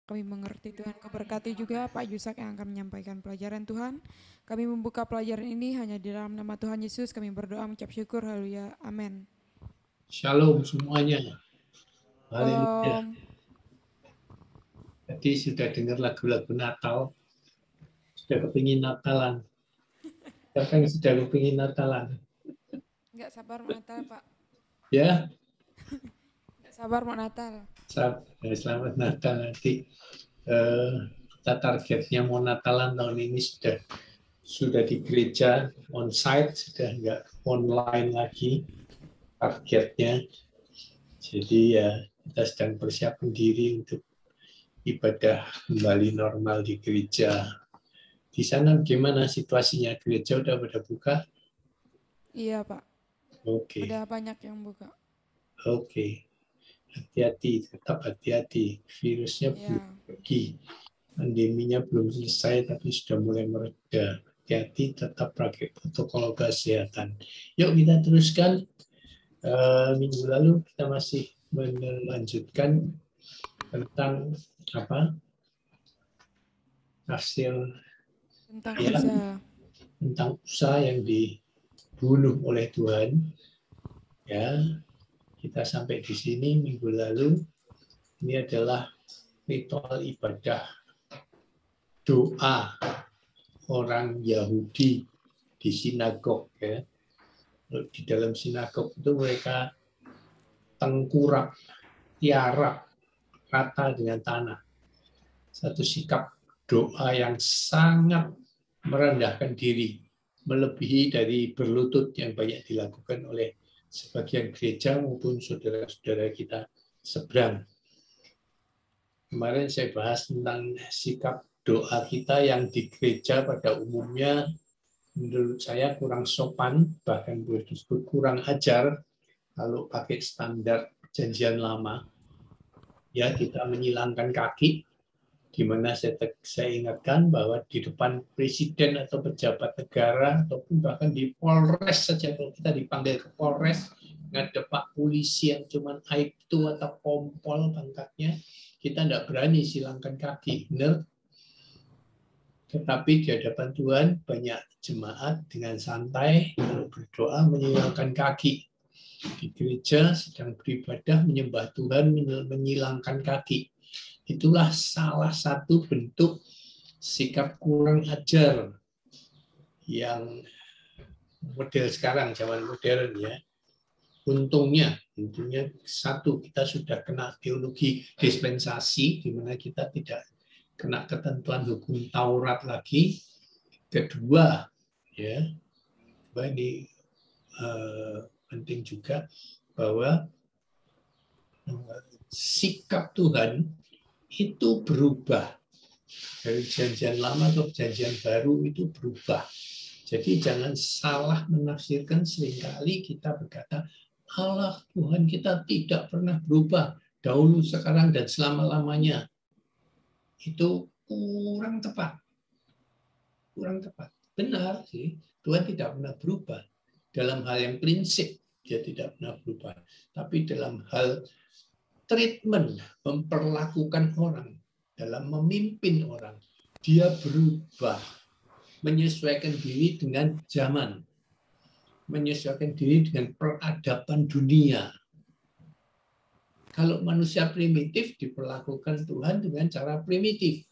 Kami mengerti Tuhan, keberkati juga Pak Yusak yang akan menyampaikan pelajaran Tuhan. Kami membuka pelajaran ini hanya di dalam nama Tuhan Yesus. Kami berdoa mengucap syukur, haleluya, amin. Shalom semuanya. Haleluya. Shalom. Tadi sudah dengar lagu-lagu Natal, sudah kepingin Natalan. Siapa yang sudah kepingin Natalan? Enggak sabar mau Natal, Pak. Ya, Enggak sabar mau Natal. selamat Natal nanti. Kita targetnya mau Natalan tahun ini sudah di gereja on-site, sudah nggak online lagi targetnya. Jadi ya kita sedang persiapan diri untuk ibadah kembali normal di gereja. Di sana gimana situasinya? Gereja udah pada buka? Iya, Pak. Oke. Udah banyak yang buka. Oke. Hati-hati, tetap hati-hati. Virusnya belum pergi. Pandeminya belum selesai, tapi sudah mulai mereda. Hati-hati, tetap pakai protokol kesehatan. Yuk kita teruskan. Minggu lalu kita masih melanjutkan tentang apa? Hasil Tentang usaha. Tentang usaha yang dibunuh oleh Tuhan. Ya, kita sampai di sini minggu lalu. Ini adalah ritual ibadah doa orang Yahudi di sinagog. Ya. Di dalam sinagog itu mereka tengkurap, tiarap, rata dengan tanah. Satu sikap doa yang sangat merendahkan diri, melebihi dari berlutut yang banyak dilakukan oleh sebagian gereja maupun saudara-saudara kita seberang. Kemarin saya bahas tentang sikap doa kita yang di gereja pada umumnya menurut saya kurang sopan, bahkan boleh disebut kurang ajar kalau pakai standar perjanjian lama. Ya, kita menyilangkan kaki, di mana saya ingatkan bahwa di depan presiden atau pejabat negara ataupun bahkan di Polres saja, kalau kita dipanggil ke Polres ngadep Pak polisi yang cuma aibtu atau kompol pangkatnya, kita tidak berani silangkan kaki, benar? Tetapi di hadapan Tuhan banyak jemaat dengan santai berdoa menyilangkan kaki. Di gereja sedang beribadah menyembah Tuhan menyilangkan kaki. Itulah salah satu bentuk sikap kurang ajar yang model sekarang, zaman modern ya. Untungnya satu, kita sudah kena teologi dispensasi, di mana kita tidak kena ketentuan hukum Taurat lagi. Kedua, ya, ini penting juga bahwa sikap Tuhan itu berubah dari perjanjian lama ke perjanjian baru, itu berubah. Jadi jangan salah menafsirkan. Seringkali kita berkata Allah Tuhan kita tidak pernah berubah dahulu, sekarang, dan selama-lamanya. Itu kurang tepat. Kurang tepat. Benar sih, Tuhan tidak pernah berubah. Dalam hal yang prinsip, dia tidak pernah berubah. Tapi dalam hal treatment, memperlakukan orang, dalam memimpin orang, dia berubah. Menyesuaikan diri dengan zaman. Menyesuaikan diri dengan peradaban dunia. Kalau manusia primitif diperlakukan Tuhan dengan cara primitif.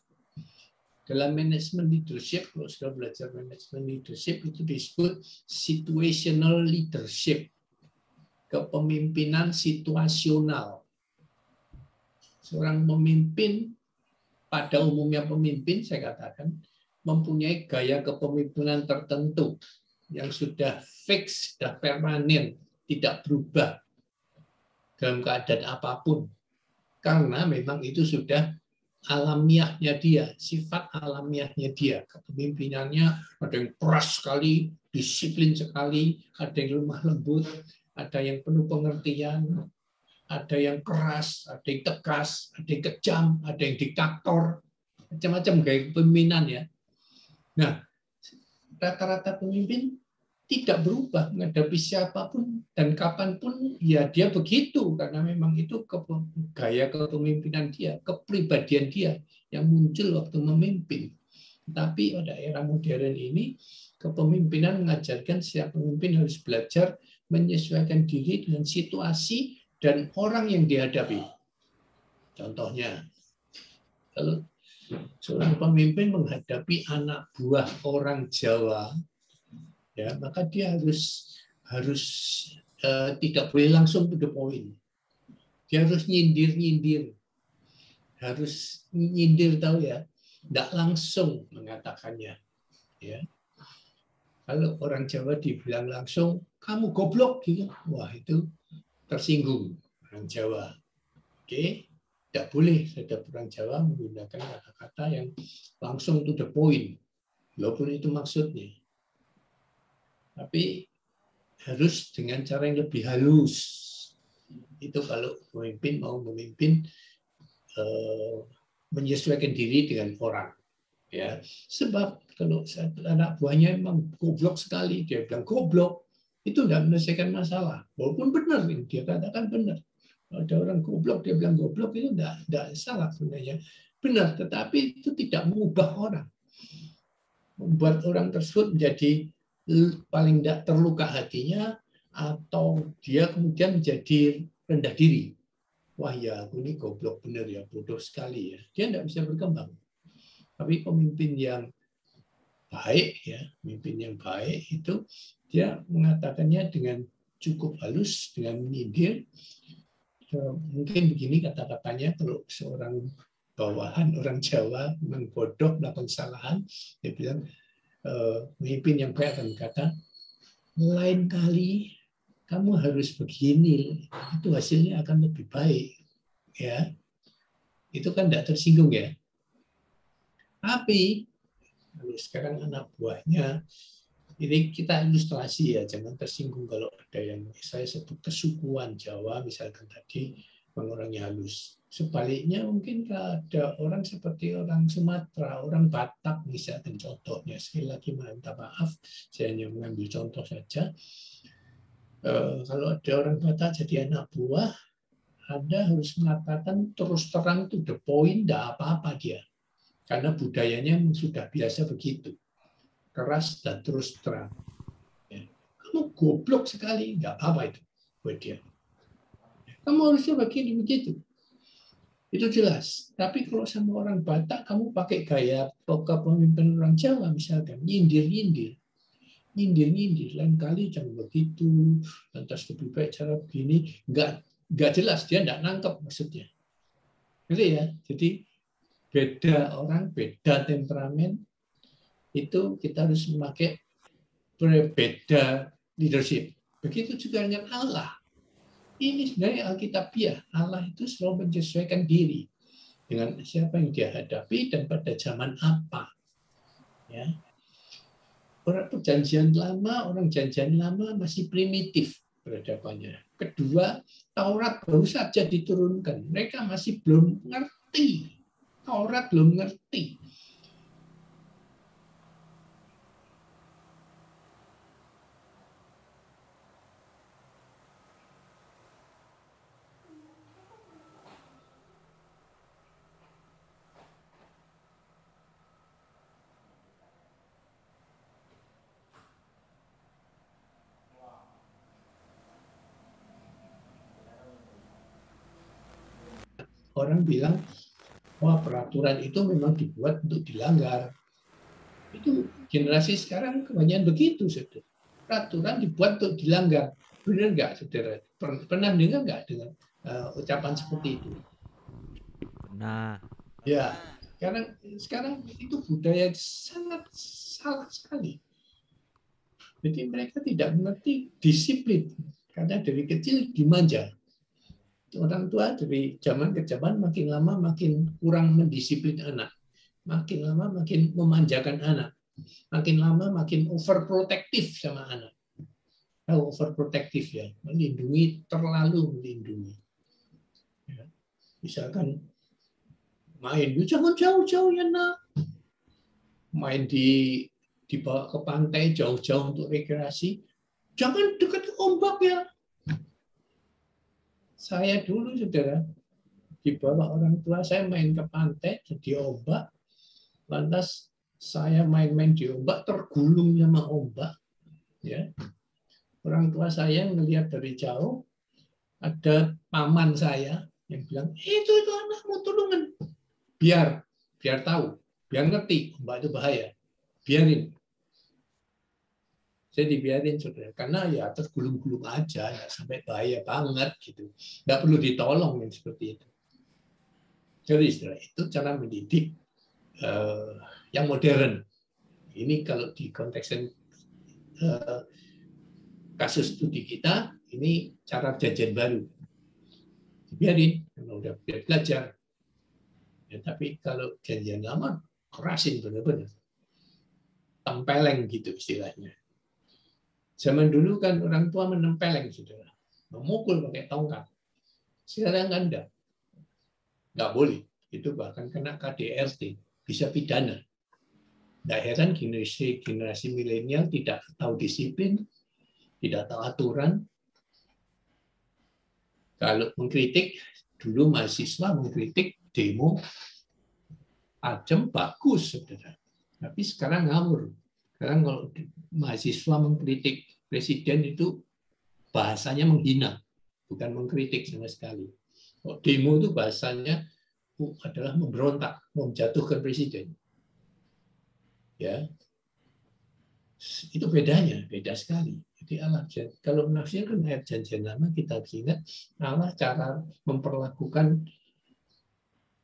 Dalam manajemen leadership, kalau sudah belajar manajemen leadership, itu disebut situational leadership. Kepemimpinan situasional. Seorang pemimpin, pada umumnya pemimpin, saya katakan, mempunyai gaya kepemimpinan tertentu yang sudah fix, sudah permanen, tidak berubah dalam keadaan apapun. Karena memang itu sudah alamiahnya dia, sifat alamiahnya dia. Kepemimpinannya ada yang keras sekali, disiplin sekali, ada yang lemah lembut, ada yang penuh pengertian, ada yang keras, ada yang tegas, ada yang kejam, ada yang diktator, macam-macam gaya kepemimpinan ya. Nah, rata-rata pemimpin tidak berubah menghadapi siapapun dan kapanpun, ya dia begitu karena memang itu gaya kepemimpinan dia, kepribadian dia yang muncul waktu memimpin. Tapi pada era modern ini kepemimpinan mengajarkan setiap pemimpin harus belajar menyesuaikan diri dengan situasi dan orang yang dihadapi. Contohnya, kalau seorang pemimpin menghadapi anak buah orang Jawa, ya maka dia harus tidak boleh langsung to the point. Dia harus nyindir, harus nyindir, tahu ya, tidak langsung mengatakannya. Ya. Kalau orang Jawa dibilang langsung, kamu goblok, gitu, wah itu tersinggung orang Jawa. Oke, tidak boleh terhadap orang Jawa menggunakan kata-kata yang langsung to the point, walaupun itu maksudnya. Tapi harus dengan cara yang lebih halus. Itu kalau pemimpin mau memimpin menyesuaikan diri dengan orang. Ya, sebab kalau anak buahnya memang goblok sekali, dia bilang goblok, itu tidak menyelesaikan masalah. Walaupun benar, dia katakan benar. Ada orang goblok, dia bilang goblok, itu tidak salah sebenarnya. Benar, tetapi itu tidak mengubah orang. Membuat orang tersebut menjadi paling tidak terluka hatinya, atau dia kemudian menjadi rendah diri. Wah ya, aku ini goblok benar ya, bodoh sekali ya. Dia tidak bisa berkembang. Tapi pemimpin yang baik, ya, pemimpin yang baik itu dia mengatakannya dengan cukup halus, dengan menyindir. Mungkin begini kata-katanya, kalau seorang bawahan orang Jawa memang bodoh melakukan kesalahan, dia bilang pemimpin yang baik akan berkata, lain kali kamu harus begini, itu hasilnya akan lebih baik, ya. Itu kan tidak tersinggung ya. Tapi kalau sekarang anak buahnya, ini kita ilustrasi ya, jangan tersinggung kalau ada yang saya sebut kesukuan Jawa, misalkan tadi orangnya halus. Sebaliknya mungkin ada orang seperti orang Sumatera, orang Batak misalkan contohnya. Sekali lagi minta maaf, saya hanya mengambil contoh saja. Kalau ada orang Batak jadi anak buah, Anda harus mengatakan terus terang to the point, tidak apa-apa dia. Karena budayanya sudah biasa begitu. Keras dan terus terang. Ya. Kamu goblok sekali, nggak apa itu buat dia. Kamu harusnya begini begitu. Itu jelas. Tapi kalau sama orang Batak, kamu pakai gaya pemimpin orang Jawa misalkan, nyindir-nyindir. Nyindir-nyindir. Lain kali jangan begitu, lantas lebih baik cara begini. Nggak jelas, dia nggak nangkep maksudnya. Gitu ya. Jadi beda orang, beda temperamen, itu kita harus memakai berbeda leadership. Begitu juga dengan Allah. Ini sebenarnya Alkitabiah. Allah itu selalu menyesuaikan diri dengan siapa yang dia hadapi dan pada zaman apa. Ya. Orang perjanjian lama masih primitif peradabannya. Kedua, Taurat baru saja diturunkan. Mereka masih belum ngerti. Taurat belum ngerti. Orang bilang, wah peraturan itu memang dibuat untuk dilanggar. Itu generasi sekarang kebanyakan begitu, saudara. Peraturan dibuat untuk dilanggar. Benar nggak, saudara? Pernah dengar nggak dengan ucapan seperti itu? Nah, Ya, sekarang itu budaya sangat salah sekali. Jadi mereka tidak mengerti disiplin karena dari kecil dimanja. Orang tua dari zaman ke zaman makin lama makin kurang mendisiplin anak, makin lama makin memanjakan anak, makin lama makin overprotective sama anak. Overprotective ya, melindungi, terlalu melindungi. Ya. Misalkan main, jangan jauh-jauh ya nak. Main di dibawa ke pantai jauh-jauh untuk rekreasi, jangan dekat ombak ya. Saya dulu, saudara, dibawa orang tua saya main ke pantai, jadi ombak, lantas saya main-main di ombak, tergulung sama ombak. Ya. Orang tua saya melihat dari jauh, ada paman saya yang bilang, itu anakmu tulungan. Biar tahu, biar ngerti, ombak itu bahaya. Biarin. Saya dibiarin, saudara, karena ya tergulung-gulung aja, nggak sampai bahaya banget gitu. Nggak perlu ditolong yang seperti itu. Jadi saudara, itu cara mendidik yang modern. Ini kalau di konteks kasus studi kita, ini cara jajan baru. Biarin, kalau udah belajar. Ya, tapi kalau janjian lama, kerasin benar-benar. Tempeleng gitu istilahnya. Zaman dulu kan orang tua menempeleng, saudara. Memukul pakai tongkat. Sekarang kan enggak. Enggak boleh. Itu bahkan kena KDRT. Bisa pidana. Nggak heran generasi milenial tidak tahu disiplin, tidak tahu aturan. Kalau mengkritik, dulu mahasiswa mengkritik demo, tajam, bagus, saudara. Tapi sekarang ngawur. Sekarang kalau mahasiswa mengkritik presiden itu bahasanya menghina, bukan mengkritik sama sekali. Kalau demo itu bahasanya adalah memberontak, menjatuhkan presiden. Ya, itu bedanya, beda sekali. Jadi Allah, kalau menafsirkan ayat janjian lama, kita harus ingat Allah cara memperlakukan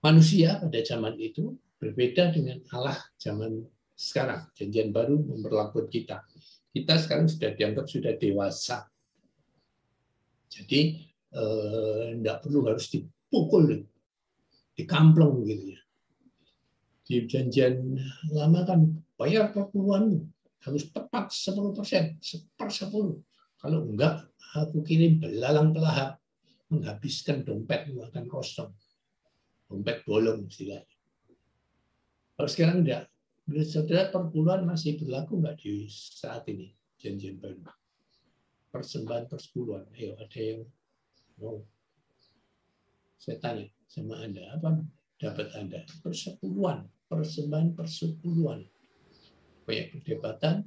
manusia pada zaman itu berbeda dengan Allah zaman sekarang. Janjian baru memperlakukan kita. Kita sekarang sudah dianggap sudah dewasa. Jadi tidak perlu harus dipukul, dikampleng gitu ya. Di janjian lama kan bayar perpuluhanmu harus tepat 10%, 1/10. Kalau enggak, aku kirim belalang pelahap, menghabiskan dompetmu akan kosong. Dompet bolong istilahnya. Kalau sekarang enggak, saudara, perpuluhan masih berlaku enggak di saat ini janjian baru? Persembahan persepuluhan. Ayo, ada yang mau? Saya tanya sama Anda, apa dapat Anda? Persepuluhan, persembahan persepuluhan. Banyak perdebatan.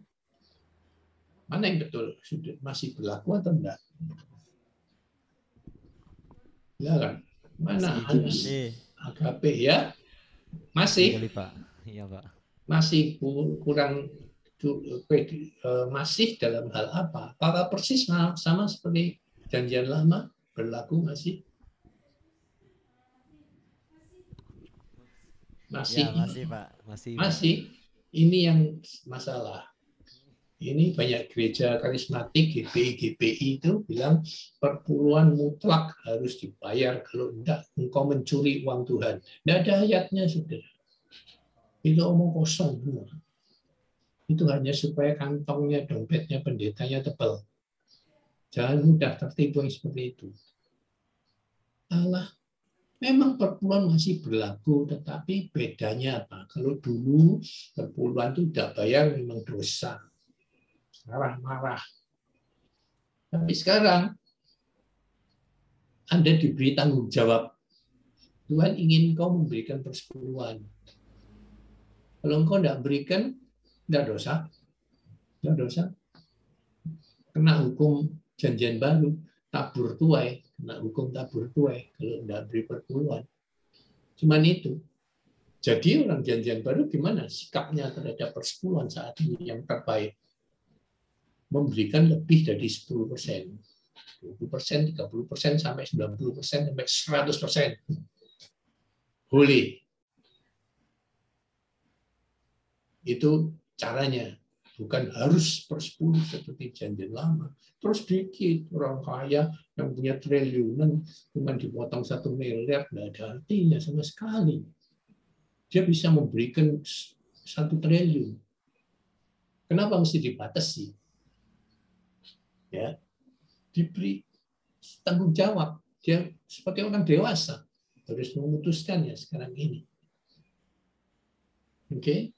Mana yang betul? Sudah masih berlaku atau enggak? Silakan. Mana masih. AKP ya? Masih. Kali, Pak. Iya, Pak. Masih kurang, masih dalam hal apa? Apakah persis sama seperti janjian lama berlaku masih? Masih. Ya, masih, Pak. Masih. Ini yang masalah. Ini banyak gereja karismatik, GPI itu bilang perpuluhan mutlak harus dibayar, kalau tidak engkau mencuri uang Tuhan. Tidak ada ayatnya, saudara. Itu omong kosong semua. Itu hanya supaya kantongnya, dompetnya, pendetanya tebal. Jangan mudah tertipu yang seperti itu. Allah, memang perpuluhan masih berlaku, tetapi bedanya apa? Kalau dulu perpuluhan itu tidak bayar memang dosa. Marah-marah. Tapi sekarang Anda diberi tanggung jawab. Tuhan ingin kau memberikan persepuluhan. Kalau engkau tidak berikan, tidak dosa. Tidak dosa. Kena hukum janjian baru, tabur tuai. Kena hukum tabur tuai kalau tidak beri perpuluhan. Cuman itu. Jadi orang janjian baru gimana sikapnya terhadap persepuluhan saat ini yang terbaik? Memberikan lebih dari 10%. 20%, 30%, sampai 90%, sampai 100%. Boleh. Itu caranya. Bukan harus per-10 seperti janjian lama. Terus dikit orang kaya yang punya triliunan cuma dipotong 1 miliar, tidak ada artinya sama sekali. Dia bisa memberikan 1 triliun. Kenapa mesti dibatasi? Ya, diberi tanggung jawab. Dia sebagai orang dewasa harus memutuskannya sekarang ini. Oke,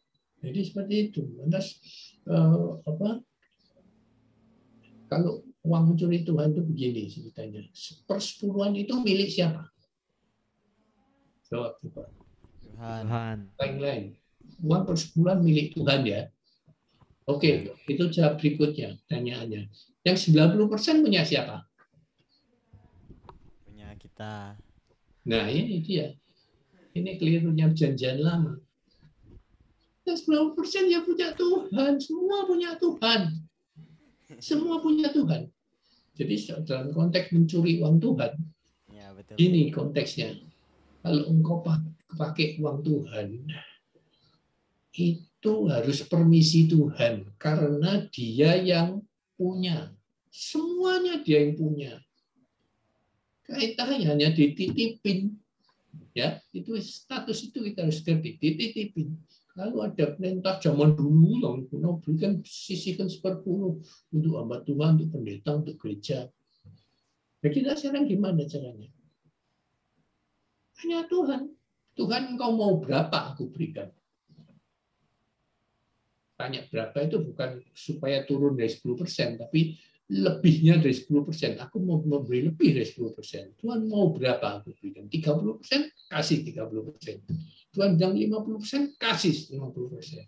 Jadi seperti itu. Lantas kalau uang mencuri Tuhan itu begini ceritanya. 1/10 itu milik siapa? Jawab coba. Tuhan. Lain-lain. Uang 1/10 milik Tuhan ya. Oke, itu jawab berikutnya pertanyaannya. Yang 90% punya siapa? Punya kita. Nah, ini dia. Ini kelirunya perjanjian lama. Yang 90% ya punya Tuhan. Semua punya Tuhan. Semua punya Tuhan. Jadi dalam konteks mencuri uang Tuhan, Ya, betul. ini konteksnya. Kalau engkau pakai uang Tuhan, itu harus permisi Tuhan. Karena dia yang punya. Semuanya dia yang punya. Kaitannya hanya dititipin. Ya, itu status itu kita harus ngerti, dititipin. Lalu ada perintah zaman dulu yang kuno berikan sisihkan 10 untuk hamba Tuhan, untuk pendeta, untuk gereja. Nah, kita sekarang gimana caranya? Hanya Tuhan. Tuhan engkau mau berapa aku berikan. Tanya berapa itu bukan supaya turun dari 10%, tapi lebihnya dari 10%. Aku mau memberi lebih dari 10%. Tuhan mau berapa aku berikan? 30%, kasih 30%. Tuhan bilang 50%, kasih 50%.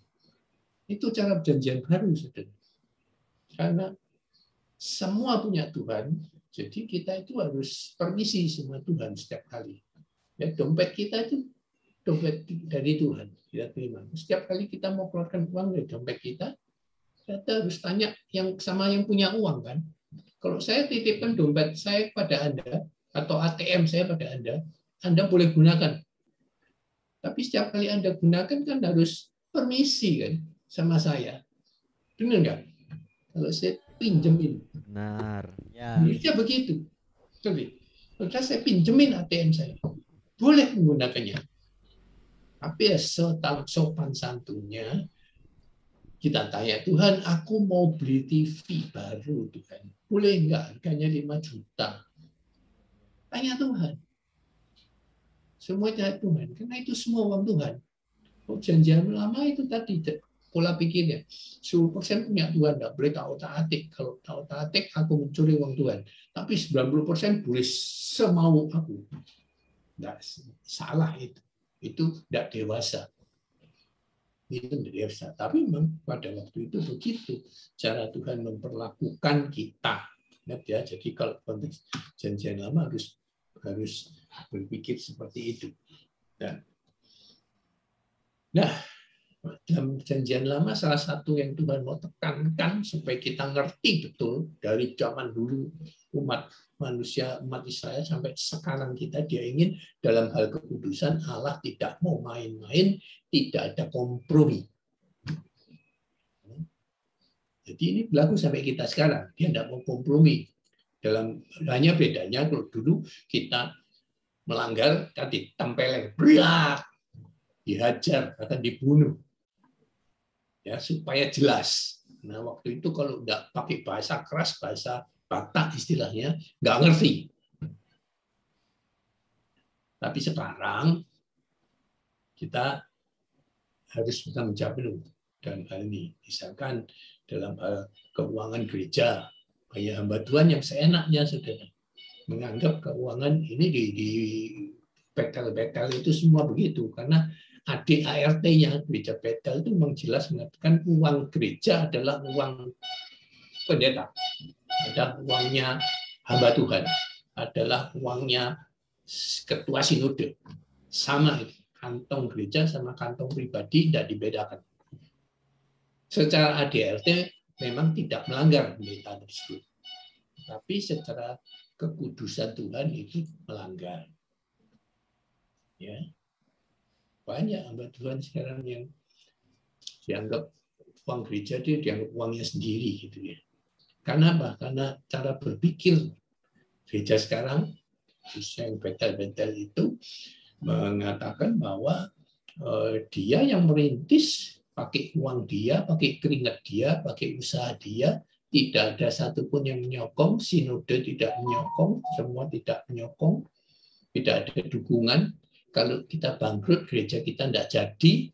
Itu cara perjanjian baru, saudara. Karena semua punya Tuhan, jadi kita itu harus permisi sama Tuhan setiap kali. Ya, dompet kita itu dompet dari Tuhan. Kita terima. Setiap kali kita mau keluarkan uang dari dompet kita harus tanya yang sama yang punya uang kan. Kalau saya titipkan dompet saya pada Anda atau ATM saya pada Anda boleh gunakan. Tapi setiap kali Anda gunakan kan harus permisi kan sama saya. Benar nggak? Kalau saya pinjemin. Benar. Ya. Bisa begitu. Sorry. Kalau saya pinjemin ATM saya, boleh menggunakannya. Tapi ya sopan santunnya kita tanya, Tuhan, aku mau beli TV baru, Tuhan. Boleh nggak? Harganya 5 juta. Tanya Tuhan. Semua tanya Tuhan. Karena itu semua uang Tuhan. Perjanjian lama itu tadi pola pikirnya. 10% punya Tuhan. Nggak boleh tahu-tatik. Kalau tahu-tatik, aku mencuri uang Tuhan. Tapi 90% boleh semau aku. Nggak salah itu. Itu tidak dewasa. Itu dewasa. Tapi memang pada waktu itu begitu cara Tuhan memperlakukan kita. Ya, jadi kalau konteks janjian lama harus berpikir seperti itu. Nah, dalam janjian lama salah satu yang Tuhan mau tekankan supaya kita ngerti betul dari zaman dulu umat Israel sampai sekarang dia ingin dalam hal kekudusan Allah tidak mau main-main, tidak ada kompromi. Jadi ini berlaku sampai kita sekarang, dia tidak mau kompromi. Hanya bedanya kalau dulu kita melanggar tadi tempeleng, berat, dihajar, akan dibunuh. Ya, supaya jelas. Nah, waktu itu kalau udah pakai bahasa keras, bahasa Batak istilahnya, nggak ngerti. Tapi sekarang kita harus bertanggung jawab dulu dalam hal ini. Misalkan dalam hal keuangan gereja, kayak hamba Tuhan yang seenaknya, saudara, menganggap keuangan ini di betel-betel itu semua begitu, karena ADART-nya gereja Betel itu memang jelas mengatakan uang gereja adalah uang pendeta, adalah uangnya hamba Tuhan, adalah uangnya ketua sinode. Sama itu, kantong gereja sama kantong pribadi tidak dibedakan. Secara ADART memang tidak melanggar pendeta tersebut, tapi secara kekudusan Tuhan itu melanggar. Ya. Banyak hamba Tuhan sekarang yang dianggap uang gereja dia dianggap uangnya sendiri gitu ya. Karena apa? Karena cara berpikir gereja sekarang, khususnya yang betel-betel itu mengatakan bahwa dia yang merintis pakai uang dia, pakai keringat dia, pakai usaha dia, tidak ada satupun yang menyokong, sinode tidak menyokong, semua tidak menyokong, tidak ada dukungan. Kalau kita bangkrut, gereja kita tidak jadi,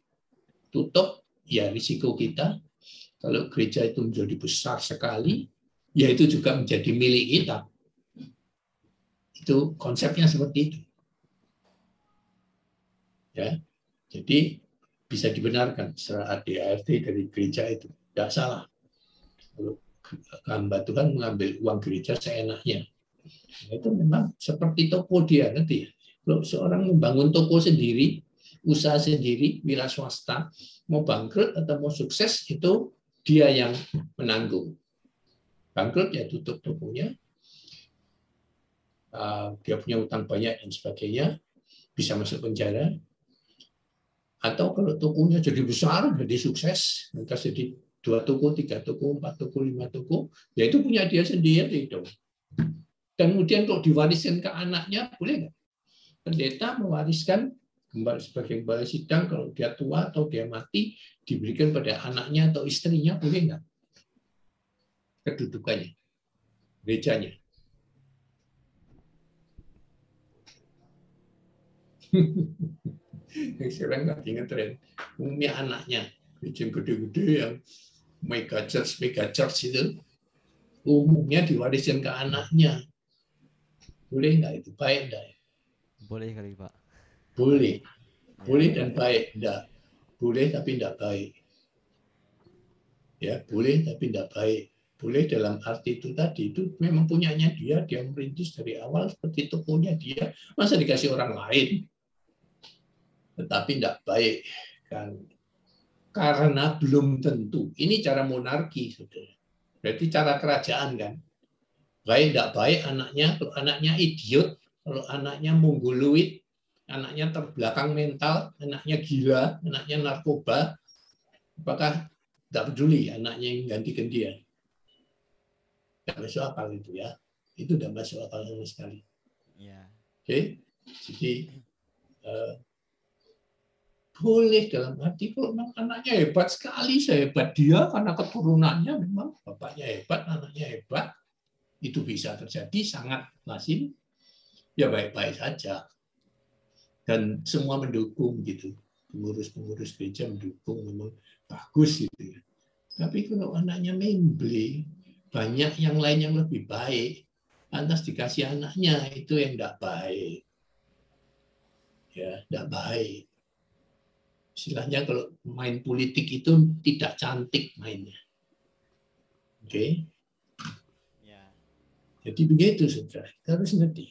tutup, ya risiko kita. Kalau gereja itu menjadi besar sekali, ya itu juga menjadi milik kita. Itu konsepnya seperti itu. Ya, jadi bisa dibenarkan secara ADART dari gereja itu tidak salah. Kalau hamba Tuhan mengambil uang gereja seenaknya, itu memang seperti toko dia nanti. Kalau seorang membangun toko sendiri, usaha sendiri, wira swasta, mau bangkrut atau mau sukses itu dia yang menanggung. Bangkrut ya tutup tokonya, dia punya utang banyak dan sebagainya, bisa masuk penjara. Atau kalau tokonya jadi besar, jadi sukses, entah jadi 2 toko, 3 toko, 4 toko, 5 toko, ya itu punya dia sendiri dong. Dan kemudian kalau diwariskan ke anaknya, boleh nggak? Pendeta mewariskan sebagai gembala sidang, kalau dia tua atau dia mati, diberikan pada anaknya atau istrinya, boleh nggak? Kedudukannya, gerejanya. Sekarang nggak ingat tren. Umumnya anaknya, gereja gede-gede yang mega church itu, umumnya diwariskan ke anaknya. Boleh nggak itu? Baik nggak? Boleh kali, Pak. Boleh. Ya. Boleh dan baik. Nggak. Boleh tapi nggak baik. Ya, boleh tapi tidak baik. Boleh dalam arti itu tadi, itu memang punyanya dia merintis dari awal seperti tokonya dia, masa dikasih orang lain. Tetapi tidak baik kan, karena belum tentu. Ini cara monarki, saudara. Berarti cara kerajaan kan. Baik tidak baik anaknya, kalau anaknya idiot, kalau anaknya mongoloid, anaknya terbelakang mental, anaknya gila, anaknya narkoba, apakah tidak peduli anaknya yang gantikan dia? Tidak masuk akal itu ya. Itu tidak masuk akal sama sekali. Ya. Oke, jadi boleh dalam arti kalau memang anaknya hebat sekali, sehebat dia karena keturunannya memang bapaknya hebat, anaknya hebat, itu bisa terjadi, sangat lazim. Ya baik-baik saja. Dan semua mendukung gitu. Pengurus-pengurus gereja mendukung, memang bagus gitu ya. Tapi kalau anaknya memble, banyak yang lain yang lebih baik, lantas dikasih anaknya, itu yang tidak baik. Ya, tidak baik. Istilahnya kalau main politik itu tidak cantik mainnya. Oke? Ya. Jadi begitu, saudara. Kita harus ngerti.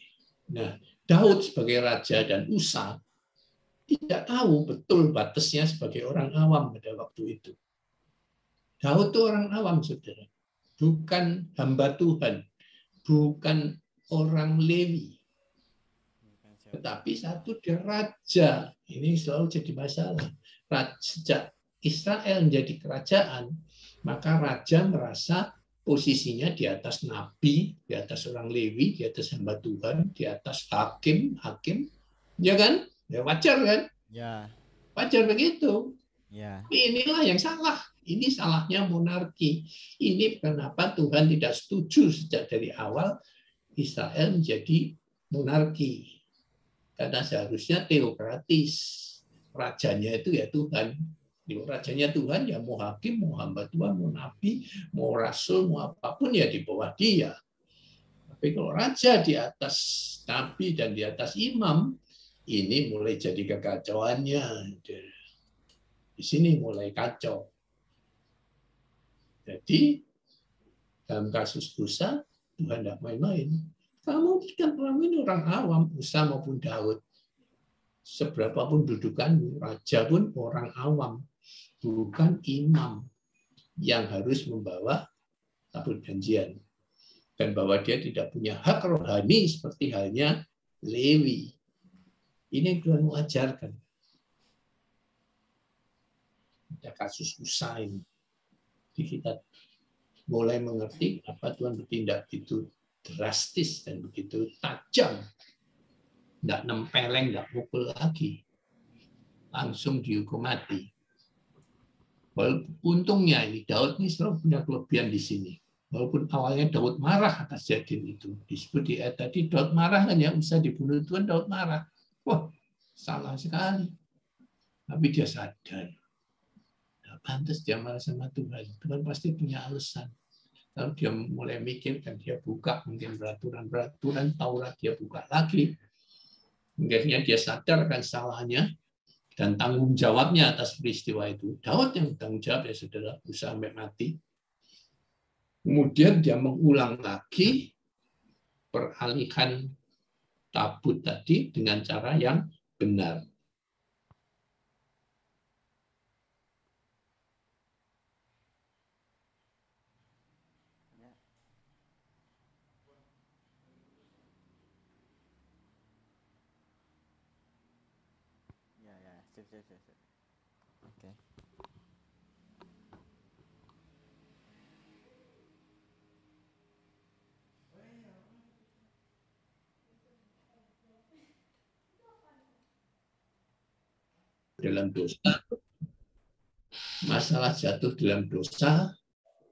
Nah, Daud sebagai raja dan Usa tidak tahu betul batasnya sebagai orang awam pada waktu itu. Daud itu orang awam, saudara. Bukan hamba Tuhan. Bukan orang Lewi. Tetapi satu dia raja. Ini selalu jadi masalah. Sejak Israel menjadi kerajaan, maka raja merasa posisinya di atas nabi, di atas orang Lewi, di atas hamba Tuhan, di atas hakim, ya kan? Ya wajar kan? Ya. Wajar begitu. Ya. Inilah yang salah. Ini salahnya monarki. Ini kenapa Tuhan tidak setuju sejak dari awal Israel menjadi monarki. Karena seharusnya teokratis. Rajanya itu ya Tuhan. Rajanya Tuhan ya mau hakim, mau hamba Tuhan, mau nabi, mau rasul, mau apapun ya di bawah dia. Tapi kalau raja di atas nabi dan di atas imam, ini mulai jadi kekacauannya. Di sini mulai kacau. Jadi dalam kasus Usa, Tuhan tidak main-main. Kamu kan ini orang awam, Usa maupun Daud. Seberapapun dudukan, raja pun orang awam, bukan imam yang harus membawa tabut janjian. Dan bahwa dia tidak punya hak rohani seperti halnya Lewi. Ini yang Tuhan mau ajarkan. Ada kasus Usa ini. Jadi kita mulai mengerti apa Tuhan bertindak begitu drastis dan begitu tajam. Tidak nempeleng, tidak pukul lagi. Langsung dihukum mati. Untungnya ini Daud ini selalu punya kelebihan di sini. Walaupun awalnya Daud marah atas kejadian itu. Disebut di ayat tadi Daud marah kan ya, Usa dibunuh Tuhan, Daud marah. Wah, salah sekali. Tapi dia sadar. Tidak pantas dia marah sama Tuhan. Tuhan pasti punya alasan. Lalu dia mulai mikir, dan dia buka mungkin peraturan Taurat, dia buka lagi. Akhirnya dia sadar akan salahnya dan tanggung jawabnya atas peristiwa itu. Daud yang tanggung jawab ya saudara, berusaha sampai mati. Kemudian dia mengulang lagi peralihan tabut tadi dengan cara yang benar. Ya, sip. Oke. Dalam dosa, masalah jatuh dalam dosa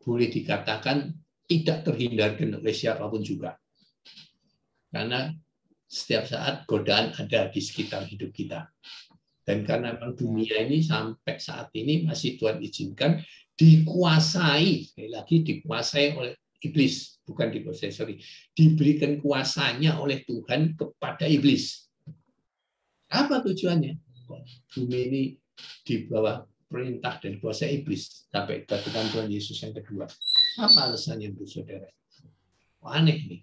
boleh dikatakan tidak terhindarkan oleh siapapun juga. Karena setiap saat godaan ada di sekitar hidup kita. Dan karena memang dunia ini sampai saat ini masih Tuhan izinkan dikuasai, sekali lagi dikuasai oleh iblis, bukan dikuasai, diberikan kuasanya oleh Tuhan kepada iblis. Apa tujuannya? Bumi ini di bawah perintah dan kuasa iblis sampai kedatangan Tuhan Yesus yang kedua. Apa alasannya, Bu Saudara? Aneh nih.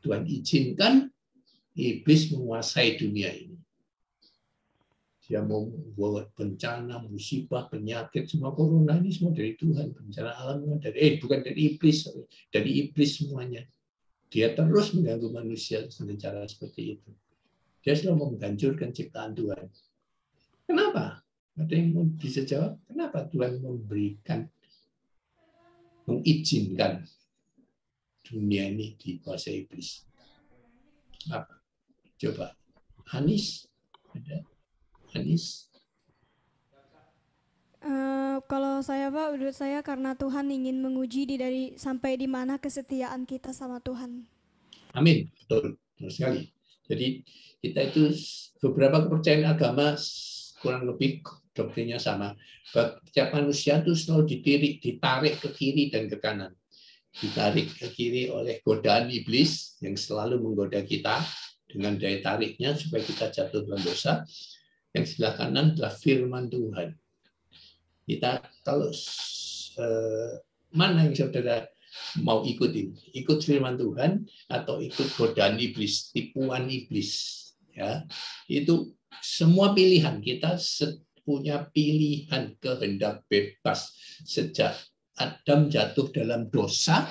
Tuhan izinkan iblis menguasai dunia ini. Dia mau membuat bencana, musibah, penyakit, semua corona ini semua dari Tuhan. Bencana alam bukan dari iblis, dari iblis semuanya. Dia terus mengganggu manusia dengan cara seperti itu. Dia selalu menghancurkan ciptaan Tuhan. Kenapa? Ada yang bisa jawab? Kenapa Tuhan mengizinkan dunia ini dikuasai iblis? Apa? Coba. Anis? Ada? Anis? Kalau saya Pak, menurut saya karena Tuhan ingin menguji sampai di mana kesetiaan kita sama Tuhan. Amin. Betul sekali. Jadi kita itu beberapa kepercayaan agama kurang lebih doktrinnya sama. Setiap manusia itu selalu ditarik ke kiri dan ke kanan. Ditarik ke kiri oleh godaan iblis yang selalu menggoda kita dengan daya tariknya supaya kita jatuh dalam dosa. Yang sebelah kanan adalah firman Tuhan. Kita kalau mana yang saudara mau ikutin? Ikut firman Tuhan atau ikut godaan iblis, tipuan iblis? Ya, itu semua pilihan. Kita punya pilihan, kehendak bebas sejak Adam jatuh dalam dosa.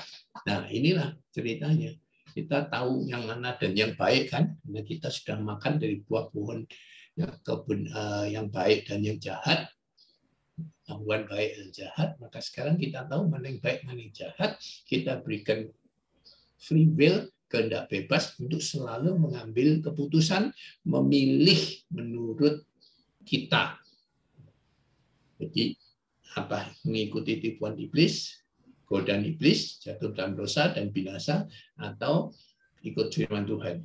Nah, inilah ceritanya. Kita tahu yang mana dan yang baik kan? Karena kita sudah makan dari buah pohon yang baik dan yang jahat. Tahuan baik dan jahat, maka sekarang kita tahu mana yang baik, mana yang jahat. Kita berikan free will, kehendak bebas untuk selalu mengambil keputusan, memilih menurut kita. Jadi apa? Mengikuti tipuan iblis, godaan iblis, jatuh dalam dosa dan binasa, atau ikut firman Tuhan.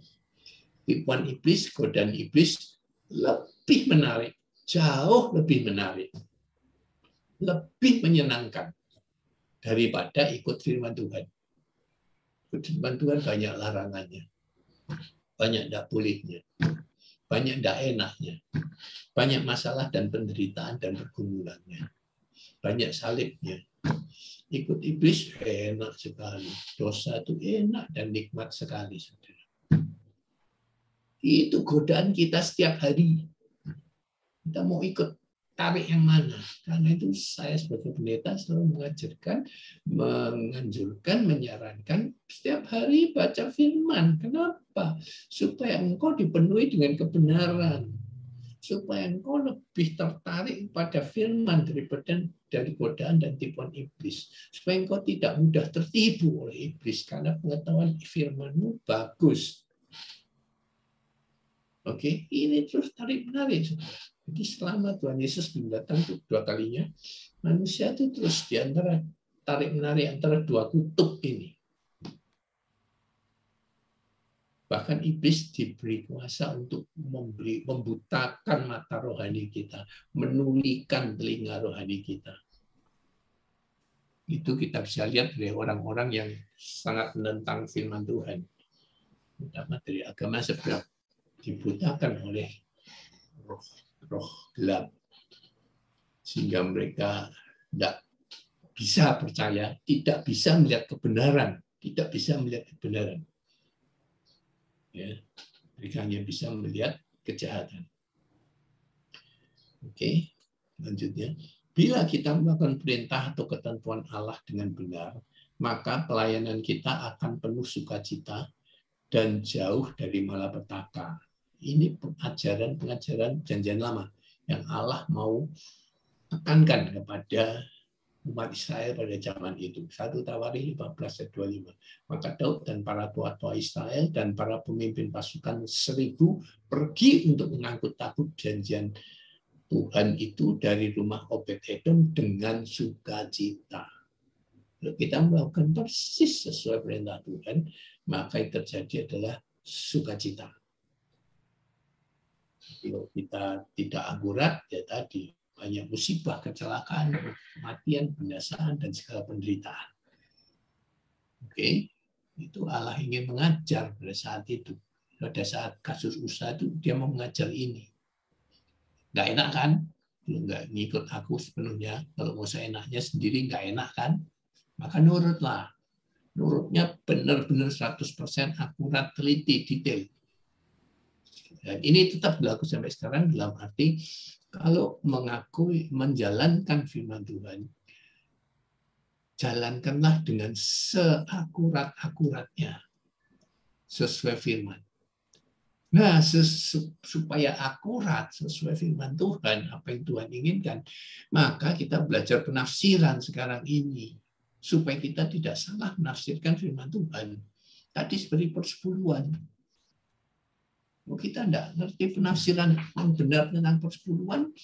Tipuan iblis, godaan iblis lebih menarik, jauh lebih menarik, lebih menyenangkan daripada ikut firman Tuhan. Firman Tuhan banyak larangannya, banyak tidak bolehnya, banyak tidak enaknya, banyak masalah dan penderitaan dan pergumulannya, banyak salibnya. Ikut iblis enak sekali, dosa itu enak dan nikmat sekali, saudara. Itu godaan kita setiap hari. Kita mau ikut tarik yang mana? Karena itu saya sebagai pendeta selalu menganjurkan, menyarankan setiap hari baca firman. Kenapa? Supaya engkau dipenuhi dengan kebenaran. Supaya engkau lebih tertarik pada firman daripada dari godaan dan tipuan iblis. Supaya engkau tidak mudah tertipu oleh iblis karena pengetahuan firman-Mu bagus. Oke, ini terus tarik-menarik, saudara. Jadi selama Tuhan Yesus belum datang untuk dua kalinya, manusia itu terus di antara tarik-menarik antara dua kutub ini. Bahkan iblis diberi kuasa untuk membutakan mata rohani kita, menulikan telinga rohani kita. Itu kita bisa lihat dari orang-orang yang sangat menentang firman Tuhan. Terutama dari agama sebelah dibutakan oleh roh gelap. Sehingga mereka tidak bisa percaya, tidak bisa melihat kebenaran, tidak bisa melihat kebenaran. Ya, mereka hanya bisa melihat kejahatan. Oke, lanjutnya. Bila kita melakukan perintah atau ketentuan Allah dengan benar, maka pelayanan kita akan penuh sukacita dan jauh dari malapetaka. Ini pengajaran Janjian Lama yang Allah mau tekankan kepada umat Israel pada zaman itu. 1 Tawarikh 15 ayat 25. Maka Daud dan para tua-tua Israel dan para pemimpin pasukan 1000 pergi untuk mengangkut tabut janjian Tuhan itu dari rumah Obed-Edom dengan sukacita. Kalau kita melakukan persis sesuai perintah Tuhan, maka yang terjadi adalah sukacita. Kalau kita tidak akurat, ya tadi banyak musibah, kecelakaan, kematian, binasaan, dan segala penderitaan. Oke, itu Allah ingin mengajar pada saat itu. Pada saat kasus usaha itu, dia mau mengajar ini. Nggak enak kan? Nggak ngikut aku sepenuhnya. Kalau mau seenaknya sendiri nggak enak kan? Maka nurutlah. Nurutnya benar-benar 100% akurat, teliti, detail. Dan ini tetap berlaku sampai sekarang dalam arti kalau mengakui, menjalankan firman Tuhan, jalankanlah dengan seakurat-akuratnya sesuai firman. Nah, supaya akurat sesuai firman Tuhan, apa yang Tuhan inginkan, maka kita belajar penafsiran sekarang ini supaya kita tidak salah menafsirkan firman Tuhan. Tadi seperti persepuluhan. Kita tidak ngerti penafsiran yang benar tentang persepuluhan.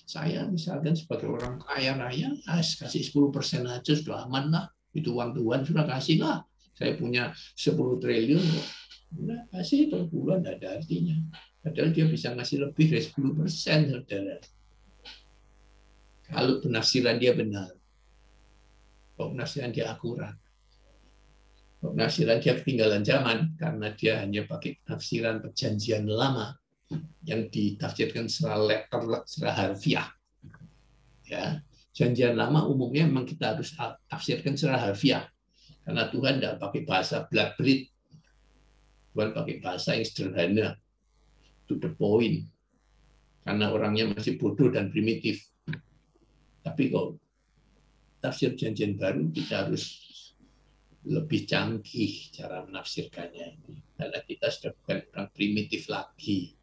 Saya misalkan sebagai orang kaya raya, kasih 10% aja sudah aman lah. Itu uang Tuhan sudah kasih lah. Saya punya 10 triliun, nah, kasih per bulan tidak ada artinya. Padahal dia bisa ngasih lebih dari 10%, saudara. Kalau penafsiran dia benar. Kalau penafsiran dia akurat. Penafsiran dia ketinggalan zaman karena dia hanya pakai penafsiran perjanjian lama yang ditafsirkan secara harfiah. Ya, perjanjian lama umumnya memang kita harus tafsirkan secara harfiah karena Tuhan tidak pakai bahasa belak-belit. Tuhan pakai bahasa yang sederhana, to the point, karena orangnya masih bodoh dan primitif. Tapi kalau tafsir perjanjian baru kita harus lebih canggih cara menafsirkannya, karena kita sudah bukan orang primitif lagi.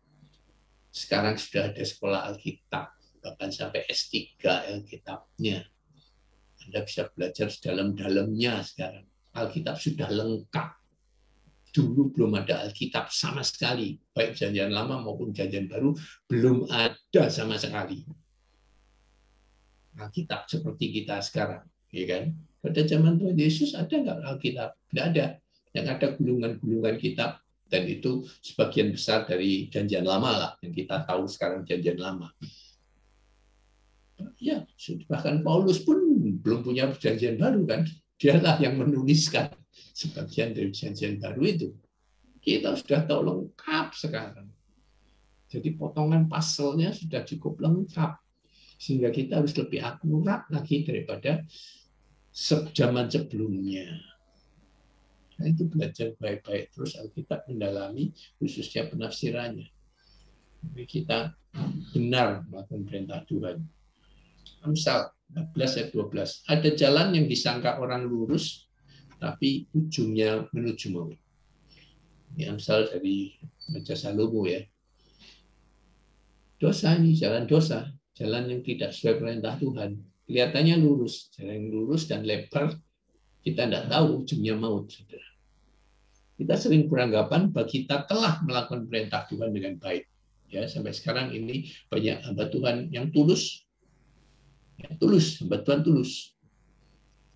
Sekarang sudah ada sekolah Alkitab, bahkan sampai S3 Alkitabnya. Anda bisa belajar sedalam-dalamnya sekarang. Alkitab sudah lengkap. Dulu belum ada Alkitab sama sekali, baik Perjanjian Lama maupun Perjanjian Baru belum ada sama sekali. Alkitab seperti kita sekarang, ya kan? Pada zaman Tuhan Yesus ada nggak Alkitab? Nggak ada. Yang ada gulungan-gulungan kitab, dan itu sebagian besar dari Perjanjian Lama lah, yang kita tahu sekarang Perjanjian Lama. Ya, bahkan Paulus pun belum punya Perjanjian Baru kan? Dialah yang menuliskan sebagian dari Perjanjian Baru itu. Kita sudah tahu lengkap sekarang. Jadi potongan pasalnya sudah cukup lengkap. Sehingga kita harus lebih akurat lagi daripada zaman sebelumnya. Nah, itu belajar baik-baik terus Alkitab mendalami khususnya penafsirannya. Jadi kita benar melakukan perintah Tuhan. Amsal 14 ayat 12. Ada jalan yang disangka orang lurus, tapi ujungnya menuju maut. Ini Amsal dari Raja Salomo ya. Dosa ini jalan dosa, jalan yang tidak sesuai perintah Tuhan. Kelihatannya lurus, jalan yang lurus dan lebar, kita tidak tahu ujungnya maut. Saudara. Kita sering beranggapan bahwa kita telah melakukan perintah Tuhan dengan baik. Ya, sampai sekarang ini banyak hamba Tuhan yang tulus, ya, hamba Tuhan tulus.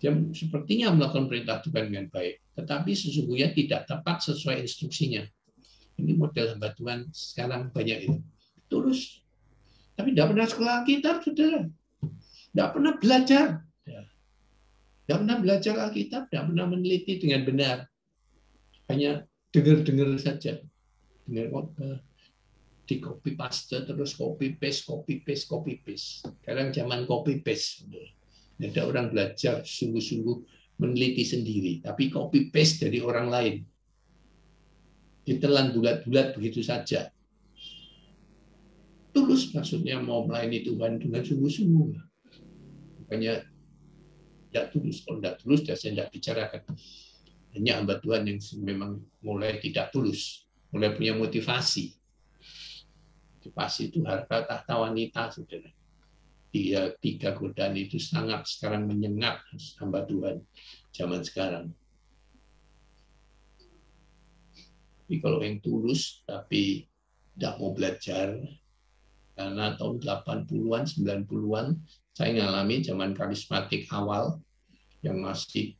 Dia sepertinya melakukan perintah Tuhan dengan baik, tetapi sesungguhnya tidak tepat sesuai instruksinya. Ini model hamba Tuhan sekarang banyak itu. Tulus. Tapi tidak pernah sekolah Alkitab, saudara. Tidak pernah belajar. Tidak pernah belajar Alkitab, tidak pernah meneliti dengan benar. Hanya dengar-dengar saja. Dengar di copy paste, terus copy paste, copy paste, copy paste. Sekarang zaman copy paste. Ada orang belajar sungguh-sungguh meneliti sendiri, tapi copy paste dari orang lain. Ditelan bulat-bulat begitu saja. Tulus maksudnya mau melayani Tuhan dengan sungguh-sungguh. Makanya tidak tulus. Kalau tidak tulus, saya tidak bicarakan. Hanya hamba Tuhan yang memang mulai tidak tulus, mulai punya motivasi. Motivasi itu harta tahta wanita, saudara. Tiga godaan itu sangat sekarang menyengat hamba Tuhan zaman sekarang. Tapi kalau yang tulus tapi tidak mau belajar, karena tahun 80-an, 90-an saya ngalami zaman karismatik awal yang masih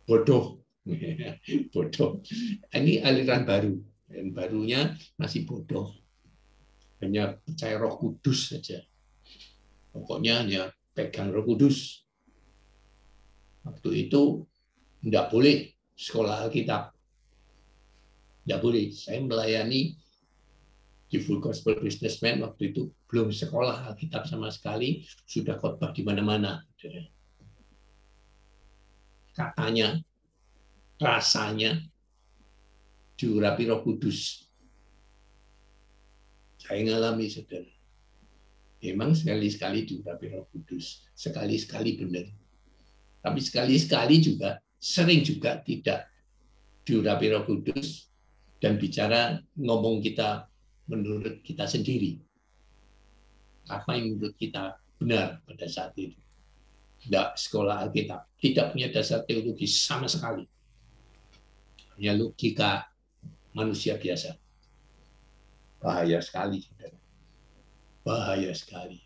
bodoh. Bodoh. Ini aliran baru. Yang barunya masih bodoh. Hanya percaya Roh Kudus saja. Pokoknya hanya pegang Roh Kudus. Waktu itu tidak boleh sekolah Alkitab. Tidak boleh. Saya melayani di Full Gospel Businessman waktu itu belum sekolah Alkitab sama sekali, sudah khotbah di mana-mana. Katanya, rasanya diurapi Roh Kudus. Saya ngalami, saudara. Memang sekali-sekali diurapi Roh Kudus, sekali-sekali benar. Tapi sekali-sekali juga, sering juga tidak diurapi Roh Kudus dan bicara ngomong kita menurut kita sendiri. Apa yang menurut kita benar pada saat itu. Tidak sekolah Alkitab, tidak punya dasar teologi sama sekali. Hanya logika manusia biasa. Bahaya sekali, saudara. Bahaya sekali.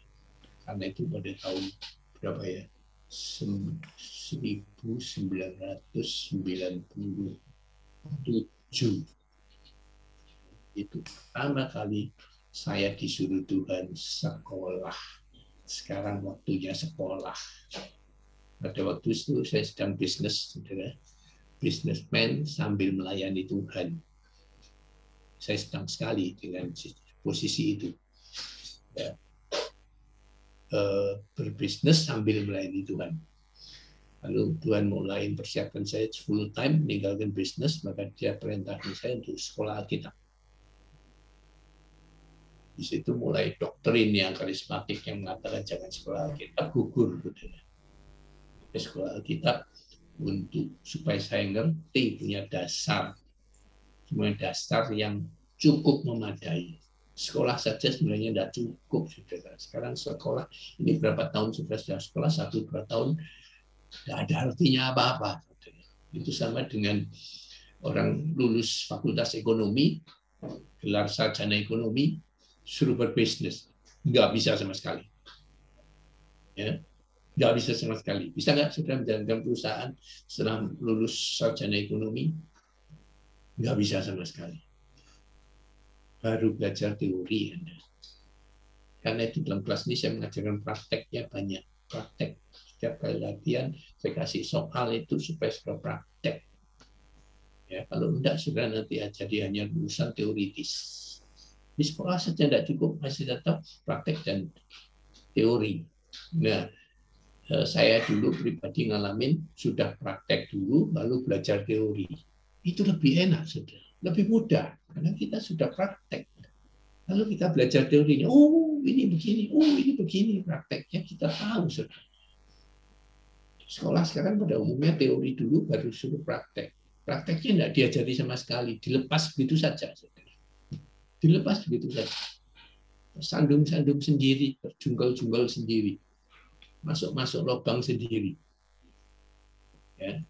Karena itu pada tahun berapa ya? 1997. Itu pertama kali saya disuruh Tuhan sekolah. Sekarang waktunya sekolah. Pada waktu itu saya sedang bisnis, saudara. Businessman sambil melayani Tuhan. Saya senang sekali dengan posisi itu. Ya. Berbisnis sambil melayani Tuhan. Lalu Tuhan mulai persiapkan saya full time meninggalkan bisnis, maka dia perintahkan saya untuk sekolah Alkitab. Di situ mulai doktrin yang karismatik yang mengatakan jangan sekolah Alkitab, gugur. Sekolah Alkitab untuk supaya saya ngerti punya dasar, semua dasar yang cukup memadai. Sekolah saja sebenarnya tidak cukup, saudara. Sekarang sekolah ini berapa tahun sudah sekolah, 1-2 tahun tidak ada artinya apa-apa. Itu sama dengan orang lulus fakultas ekonomi, gelar sarjana ekonomi, suruh berbisnis, nggak bisa sama sekali. Ya, nggak bisa sama sekali. Bisa nggak saudara menjalankan perusahaan setelah lulus sarjana ekonomi? Nggak bisa sama sekali. Baru belajar teori Anda. Karena itu dalam kelas ini saya mengajarkan prakteknya banyak. Praktek. Setiap kali latihan, saya kasih soal itu supaya saudara praktek. Ya, kalau enggak, saudara nanti jadi hanya lulusan teoritis. Di sekolah saja tidak cukup, masih tetap praktek dan teori. Nah, saya dulu pribadi ngalamin, sudah praktek dulu, lalu belajar teori. Itu lebih enak, saudara. Lebih mudah, karena kita sudah praktek. Lalu kita belajar teorinya, oh ini begini, oh ini begini. Prakteknya kita tahu, saudara. Sekolah sekarang pada umumnya teori dulu, baru suruh praktek. Prakteknya tidak diajari sama sekali, dilepas begitu saja, saudara. Dilepas begitu saja. Sandung-sandung sendiri, terjungkal-jungkal sendiri. Masuk-masuk lubang sendiri. Ya.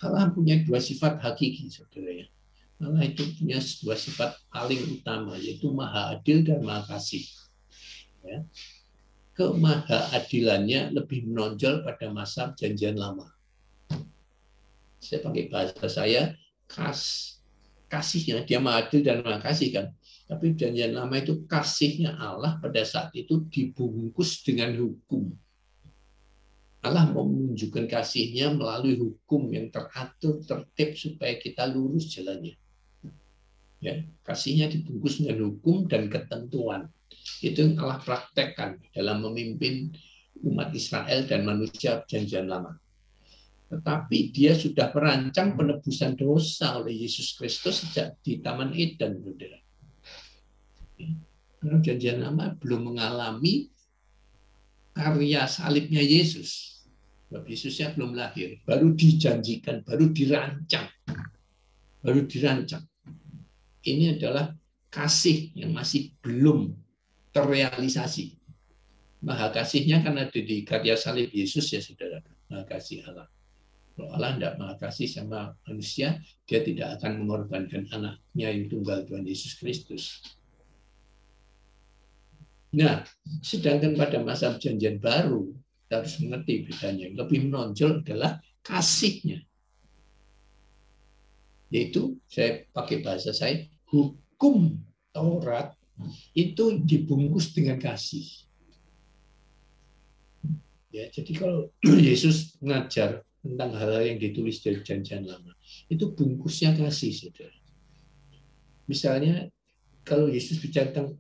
Allah punya dua sifat hakiki, saudara ya. Allah itu punya dua sifat paling utama, yaitu maha adil dan maha kasih. Ya. Kemaha adilannya lebih menonjol pada masa perjanjian lama. Saya pakai bahasa saya, kasihnya, dia maha adil dan maha kasih kan. Tapi perjanjian lama itu kasihnya Allah pada saat itu dibungkus dengan hukum. Allah mau menunjukkan kasihnya melalui hukum yang teratur, tertib supaya kita lurus jalannya. Ya, kasihnya dibungkus dengan hukum dan ketentuan. Itu yang Allah praktekkan dalam memimpin umat Israel dan manusia perjanjian lama. Tetapi dia sudah merancang penebusan dosa oleh Yesus Kristus sejak di Taman Eden, saudara. Karena perjanjian lama belum mengalami karya salibnya Yesus. Sebab Yesusnya belum lahir, baru dijanjikan, baru dirancang. Ini adalah kasih yang masih belum terrealisasi. Maha kasihnya kan ada di karya salib Yesus ya saudara, maha kasih Allah. Kalau Allah tidak maha kasih sama manusia, dia tidak akan mengorbankan anaknya yang tunggal Tuhan Yesus Kristus. Nah, sedangkan pada masa perjanjian baru, kita harus mengerti bedanya. Yang lebih menonjol adalah kasihnya. Yaitu, saya pakai bahasa saya, hukum Taurat itu dibungkus dengan kasih. Ya, jadi kalau Yesus mengajar tentang hal-hal yang ditulis dari perjanjian lama, itu bungkusnya kasih, saudara. Misalnya, kalau Yesus bicara tentang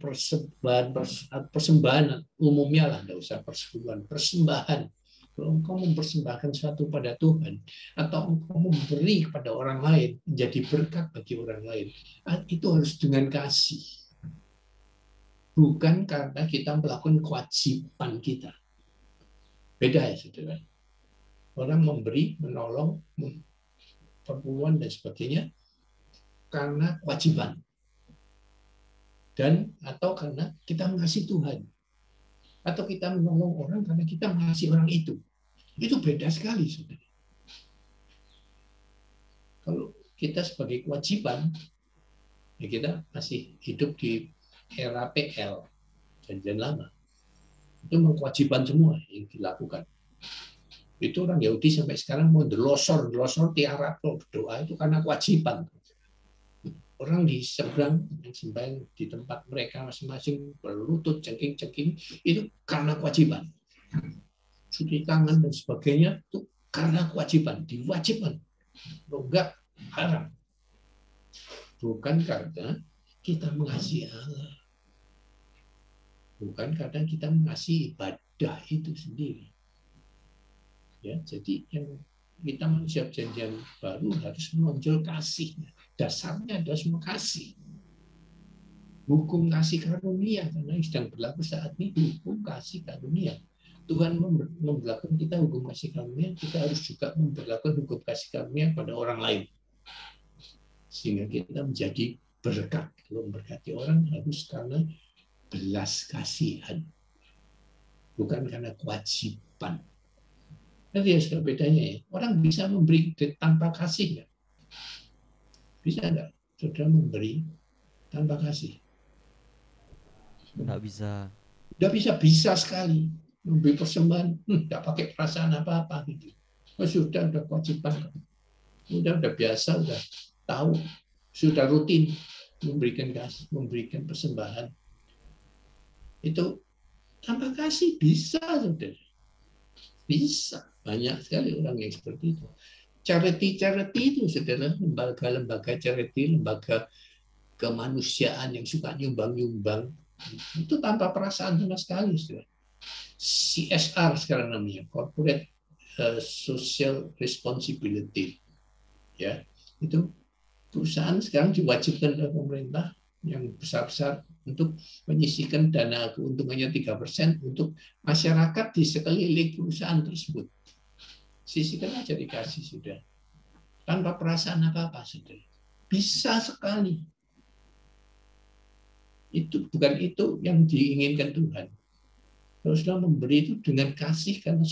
persembahan umumnya lah, nggak usah persekutuan, persembahan. Kalau engkau mempersembahkan sesuatu pada Tuhan, atau engkau memberi kepada orang lain, menjadi berkat bagi orang lain, itu harus dengan kasih. Bukan karena kita melakukan kewajiban kita. Beda ya, saudara. Orang memberi, menolong, perpuluhan, dan sebagainya, karena kewajiban. Dan atau karena kita mengasihi Tuhan, atau kita menolong orang karena kita mengasihi orang itu beda sekali, saudara. Kalau kita sebagai kewajiban, ya kita masih hidup di era PL, perjanjian lama, itu kewajiban semua yang dilakukan. Itu orang Yahudi sampai sekarang mau delosor tiara doa itu karena kewajiban. Orang di seberang yang sembahyang di tempat mereka masing-masing berlutut cengking-cengking itu karena kewajiban. Cuci tangan dan sebagainya itu karena kewajiban, diwajibkan. Kalau enggak haram. Bukan karena kita mengasihi Allah. Bukan karena kita mengasihi ibadah itu sendiri. Ya, jadi yang kita manusia perjanjian baru harus menonjol kasihnya. Dasarnya adalah semua kasih. Hukum kasih karunia, karena yang sedang berlaku saat ini hukum kasih karunia. Tuhan memberlakukan kita hukum kasih karunia, kita harus juga memberlakukan hukum kasih karunia pada orang lain. Sehingga kita menjadi berkat. Kalau memberkati orang harus karena belas kasihan. Bukan karena kewajiban. Nanti ya sudah bedanya ya. Orang bisa memberi tanpa kasih ya. Bisa enggak saudara memberi tanpa kasih? Nggak bisa. Udah bisa sekali. Memberi persembahan, enggak pakai perasaan apa-apa gitu. Oh, sudah kewajiban. Udah biasa, udah tahu, sudah rutin memberikan kasih, memberikan persembahan. Itu tanpa kasih bisa, saudara. Bisa. Banyak sekali orang yang seperti itu. Charity itu, saudara, lembaga charity, lembaga kemanusiaan yang suka nyumbang-nyumbang, itu tanpa perasaan sama sekali, saudara. CSR sekarang namanya, Corporate Social Responsibility, ya, itu perusahaan sekarang diwajibkan oleh pemerintah yang besar-besar untuk menyisihkan dana keuntungannya 3% untuk masyarakat di sekeliling perusahaan tersebut. Sisihkan aja, dikasih sudah. Tanpa perasaan apa-apa sudah. Bisa sekali. Itu bukan itu yang diinginkan Tuhan. Kalau sudah memberi itu dengan kasih karena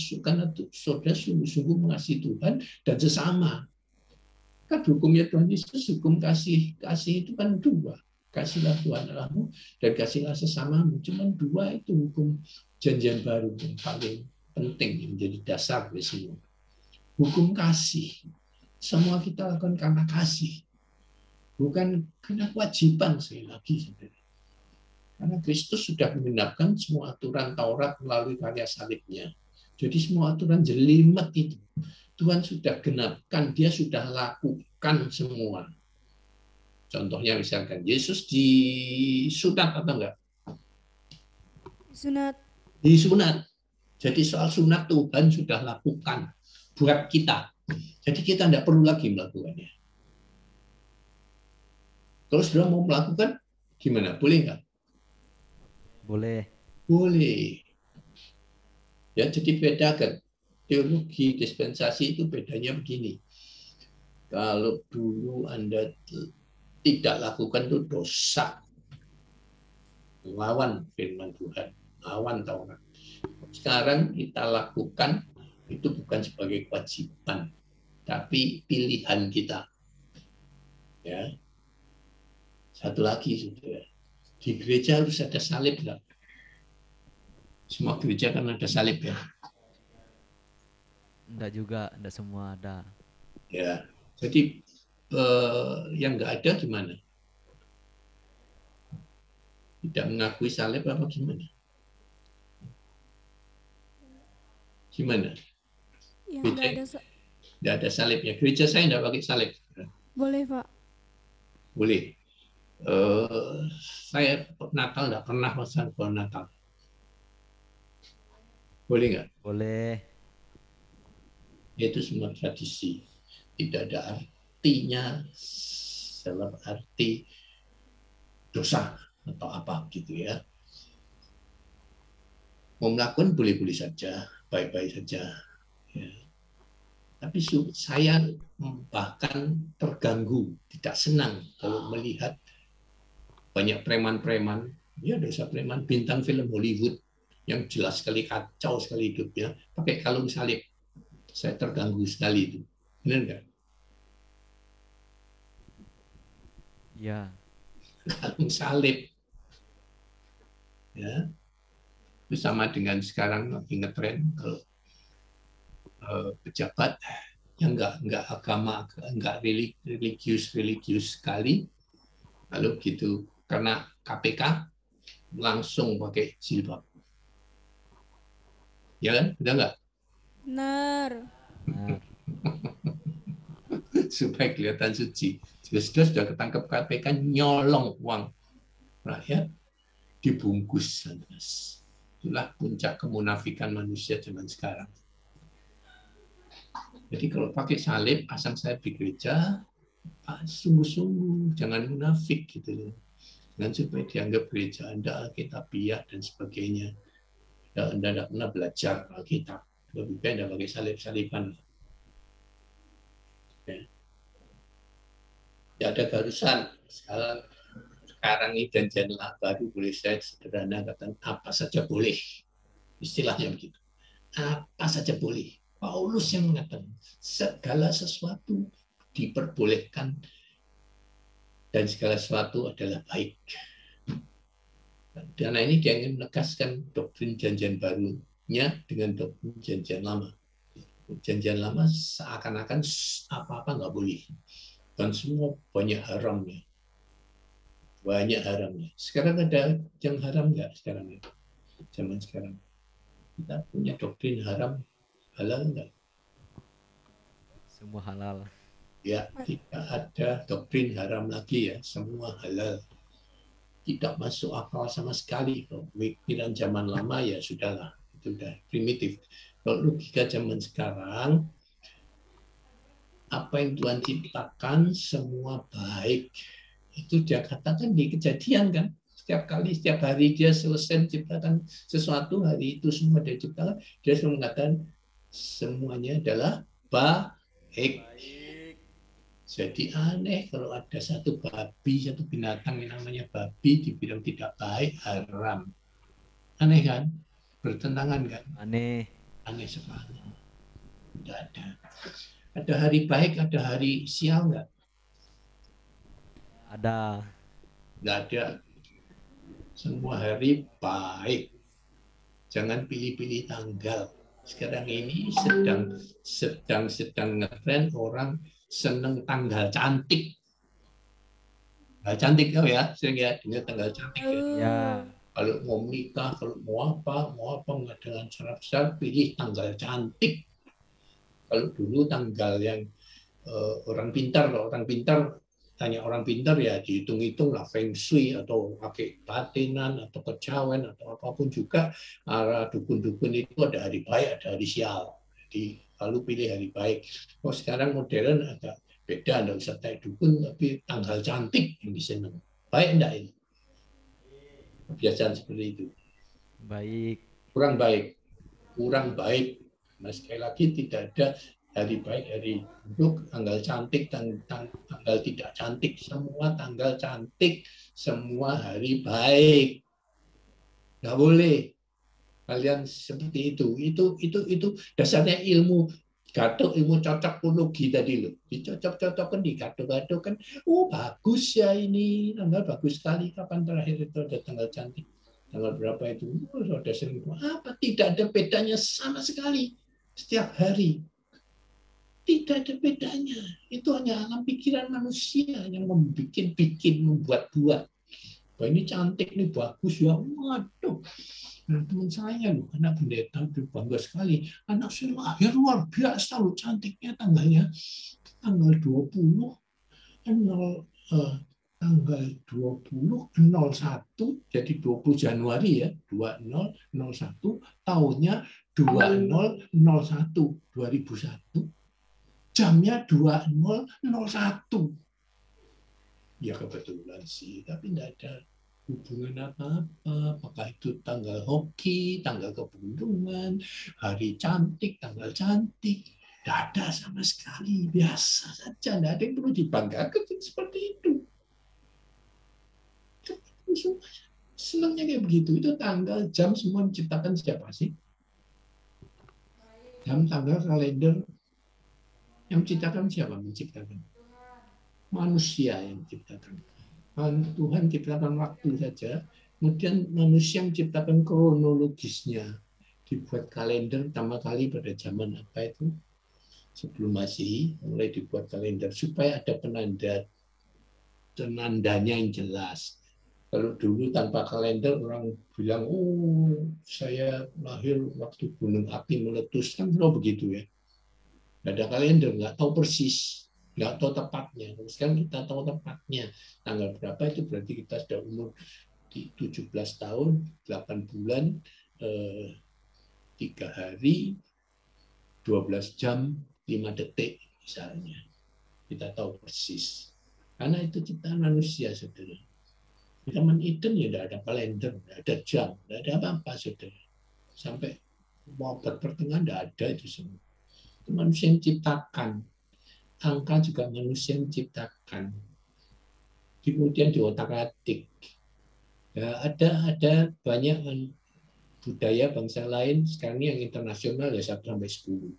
saudara sungguh-sungguh mengasihi Tuhan dan sesama. Kan hukumnya Tuhan Yesus, hukum kasih itu kan dua. Kasihlah Tuhan Allahmu dan kasihlah sesamamu. Cuma dua itu hukum janjian baru yang paling penting yang menjadi dasar di semua. Hukum kasih. Semua kita lakukan karena kasih, bukan karena kewajiban. Sekali lagi, karena Kristus sudah menggenapkan semua aturan Taurat melalui karya salibnya. Jadi semua aturan jelimet itu Tuhan sudah genapkan, dia sudah lakukan semua. Contohnya misalkan Yesus disunat atau enggak? Sunat. Disunat. Jadi soal sunat Tuhan sudah lakukan buat kita. Jadi kita tidak perlu lagi melakukannya. Kalau sudah mau melakukan, gimana? Boleh nggak? Boleh. Boleh. Ya, jadi bedakan. Teologi dispensasi itu bedanya begini. Kalau dulu Anda tidak lakukan itu dosa. Lawan firman Tuhan, lawan Taurat. Sekarang kita lakukan itu bukan sebagai kewajiban, tapi pilihan kita. Ya. Satu lagi, saudara. Di gereja harus ada salib nggak? Semua gereja kan ada salib ya. Enggak juga, enggak semua ada. Ya. Jadi yang nggak ada gimana? Tidak mengakui salib apa gimana? Gimana? Ya, Gereja tidak ada salibnya. Gereja saya tidak pakai salib. Boleh, Pak. Boleh. Saya Natal tidak pernah pesan pohon Natal. Boleh nggak? Boleh. Itu semua tradisi. Tidak ada artinya dalam arti dosa atau apa gitu ya. Mau melakukan boleh-boleh saja, baik-baik saja. Ya. Tapi saya bahkan terganggu, tidak senang kalau melihat banyak preman-preman, ya dosa preman, bintang film Hollywood yang jelas sekali kacau sekali hidupnya, pakai kalung salib. Saya terganggu sekali itu. Benar nggak? Ya. Kalung salib. Ya. Itu sama dengan sekarang lagi ngetren kalau pejabat yang nggak agama, nggak religius sekali, lalu gitu karena KPK langsung pakai jilbab, ya kan? Udah nggak? Benar. Benar. Supaya kelihatan suci. Sudah ketangkep KPK nyolong uang rakyat dibungkus. Itulah puncak kemunafikan manusia zaman sekarang. Jadi kalau pakai salib, pasang salib di gereja, sungguh-sungguh, jangan munafik gitu. Jangan supaya dianggap gereja Anda Alkitabiah dan sebagainya. Anda tidak pernah belajar Alkitab. Lebih baik Anda pakai salib-saliban. Ya ada garusan. Sekarang ini janjian baru boleh saya sederhana katakan apa saja boleh. Istilahnya begitu. Apa saja boleh. Paulus yang mengatakan segala sesuatu diperbolehkan dan segala sesuatu adalah baik. Karena ini dia ingin menegaskan doktrin janjian barunya dengan doktrin janjian lama. Janjian lama seakan-akan apa-apa nggak boleh. Dan semua banyak haramnya. Banyak haramnya. Sekarang ada yang haram nggak sekarang? Zaman sekarang. Kita punya doktrin haram, halal enggak? Semua halal. Ya, tidak ada doktrin haram lagi ya, semua halal. Tidak masuk akal sama sekali. Kalau pikiran zaman lama ya sudahlah, itu sudah primitif. Kalau logika zaman sekarang, apa yang Tuhan ciptakan semua baik. Itu dia katakan di Kejadian kan. Setiap kali, setiap hari dia selesai menciptakan sesuatu, hari itu semua dia ciptakan, dia selalu mengatakan semuanya adalah baik. Jadi aneh kalau ada satu babi, satu binatang yang namanya babi dibilang tidak baik, haram. Aneh kan? Bertentangan kan? Aneh. Aneh sekali. Tidak ada. Ada hari baik, ada hari sial nggak? Ada. Nggak ada. Semua hari baik. Jangan pilih-pilih tanggal. Sekarang ini sedang ngetren orang seneng tanggal cantik. Tanggal cantik tau ya, sering ya dengar tanggal cantik ya. Ya. Kalau mau menikah, kalau mau apa nggak dengan cara besar, pilih tanggal cantik. Kalau dulu tanggal yang orang pintar tanya orang pintar ya dihitung-hitung lah feng shui atau pakai batinan atau kejawen atau apapun juga arah dukun-dukun itu ada hari baik ada hari sial, jadi lalu pilih hari baik. Oh sekarang modern agak beda, nggak usah kayak dukun tapi tanggal cantik yang diseneng. Baik enggak ini kebiasaan seperti itu? Baik. Kurang baik. Nah sekali lagi tidak ada hari baik, hari buruk, tanggal cantik, tanggal tidak cantik, semua tanggal cantik, semua hari baik. Nggak boleh kalian seperti itu. Itu dasarnya ilmu gadok, ilmu cocokologi tadi loh. Dicocok-cocokkan, digadok-gadokkan. Oh bagus ya ini, tanggal bagus sekali. Kapan terakhir itu ada tanggal cantik? Tanggal berapa itu? Oh, sudah sering. Apa? Tidak ada bedanya sama sekali. Setiap hari. Tidak ada bedanya. Itu hanya alam pikiran manusia yang membuat-buat. Wah ini cantik, ini bagus ya. Waduh. Nah, teman saya loh, anak pendeta itu bangga sekali. Anak saya lahir luar biasa loh cantiknya tanggalnya. Tanggal 20, tanggal 20/01, jadi 20 Januari ya, 20/01, tahunnya 20/01. Jamnya 20:01. Ya kebetulan sih, tapi tidak ada hubungan apa-apa. Apakah itu tanggal hoki, tanggal keberuntungan, hari cantik, tanggal cantik. Tidak ada sama sekali. Biasa saja, tidak ada yang perlu dibanggakan seperti itu. Senangnya kayak begitu. Itu tanggal, jam semua menciptakan siapa sih? Jam, tanggal, kalender. Yang menciptakan siapa? Menciptakan manusia yang menciptakan. Tuhan ciptakan waktu saja, kemudian manusia menciptakan kronologisnya. Dibuat kalender pertama kali pada zaman apa itu? Sebelum Masehi mulai dibuat kalender supaya ada penandanya yang jelas. Kalau dulu tanpa kalender orang bilang, oh saya lahir waktu gunung api meletus, kan kalau begitu ya. Nggak ada kalender, nggak tahu persis, nggak tahu tepatnya. Sekarang kita tahu tepatnya. Tanggal berapa itu berarti kita sudah umur 17 tahun, 8 bulan, 3 hari, 12 jam, 5 detik misalnya. Kita tahu persis. Karena itu ciptaan manusia, saudara. Di Taman Eden ya tidak ada kalender, tidak ada jam, tidak ada apa-apa, saudara. Sampai abad pertengahan tidak ada itu semua. Itu manusia yang ciptakan. Angka juga manusia yang ciptakan. Kemudian di otak-atik. Ya, ada banyak budaya bangsa lain sekarang ini yang internasional ya 1-10.